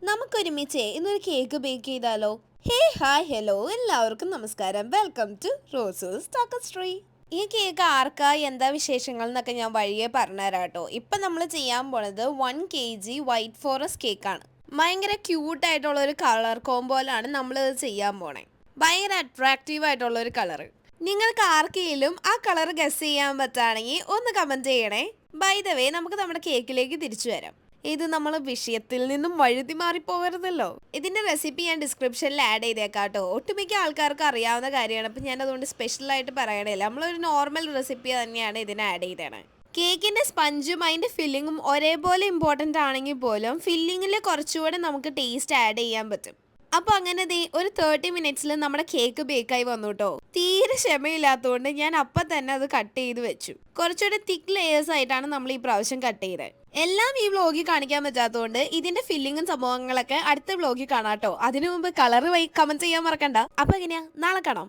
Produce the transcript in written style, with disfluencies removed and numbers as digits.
നമുക്കൊരുമിച്ച് ഇന്നൊരു cake bake ചെയ്താലോ? ഹേ hi hello എല്ലാവർക്കും നമസ്കാരം. വെൽക്കം ടു റോസസ് ടോക്കസ്ട്രീ. ഈ കേക്ക് ആർക്കാ എന്താ വിശേഷങ്ങൾ എന്നൊക്കെ ഞാൻ വഴിയെ പറഞ്ഞുതരാം കേട്ടോ. ഇപ്പം നമ്മൾ ചെയ്യാൻ പോണത് 1 kg വൈറ്റ് ഫോറസ്റ്റ് കേക്കാണ്. ഭയങ്കര ക്യൂട്ടായിട്ടുള്ള ഒരു കളർ കോമ്പോയിലാണ് നമ്മളിത് ചെയ്യാൻ പോണേ. ഭയങ്കര അട്രാക്റ്റീവ് ആയിട്ടുള്ള ഒരു കളർ. നിങ്ങൾക്ക് ആർക്കെങ്കിലും ആ കളർ ഗസ് ചെയ്യാൻ പറ്റുകയാണെങ്കിൽ ഒന്ന് കമൻറ്റ് ചെയ്യണേ. ബൈ ദ വേ, നമുക്ക് നമ്മുടെ കേക്കിലേക്ക് തിരിച്ചു വരാം. ഇത് നമ്മൾ വിഷയത്തിൽ നിന്നും വഴുതി മാറിപ്പോകരുതല്ലോ. ഇതിന്റെ റെസിപ്പി ഞാൻ ഡിസ്ക്രിപ്ഷനിൽ ആഡ് ചെയ്തേക്കാം കേട്ടോ. ഒട്ടുമിക്ക ആൾക്കാർക്ക് അറിയാവുന്ന കാര്യമാണ്. അപ്പം ഞാൻ അതുകൊണ്ട് സ്പെഷ്യലായിട്ട് പറയണില്ല. നമ്മളൊരു നോർമൽ റെസിപ്പി തന്നെയാണ് ഇതിന് ആഡ് ചെയ്തേണത്. കേക്കിന്റെ സ്പഞ്ചും അതിന്റെ ഫില്ലിങ്ങും ഒരേപോലെ ഇമ്പോർട്ടൻ്റ് ആണെങ്കിൽ പോലും ഫില്ലിങ്ങിൽ കുറച്ചുകൂടെ നമുക്ക് ടേസ്റ്റ് ആഡ് ചെയ്യാൻ പറ്റും. അപ്പോൾ അങ്ങനെ ഒരു 30 മിനിറ്റ്സിൽ നമ്മുടെ കേക്ക് ബേക്കായി വന്നു കേട്ടോ. തീരെ ക്ഷമയില്ലാത്തതുകൊണ്ട് ഞാൻ അപ്പം തന്നെ അത് കട്ട് ചെയ്ത് വെച്ചു. കുറച്ചുകൂടെ തിക്ക് ലെയേഴ്സ് ആയിട്ടാണ് നമ്മൾ ഈ പ്രാവശ്യം കട്ട് ചെയ്തത്. എല്ലാം ഈ വ്ലോഗിൽ കാണിക്കാൻ പറ്റാത്തതുകൊണ്ട് ഇതിന്റെ ഫില്ലിങ്ങും സംഭവങ്ങളൊക്കെ അടുത്ത വ്ലോഗിൽ കാണാം കേട്ടോ. അതിനു മുമ്പ് കളർ കമന്റ് ചെയ്യാൻ മറക്കണ്ട. അപ്പൊ എങ്ങനെയാ, നാളെ കാണാം.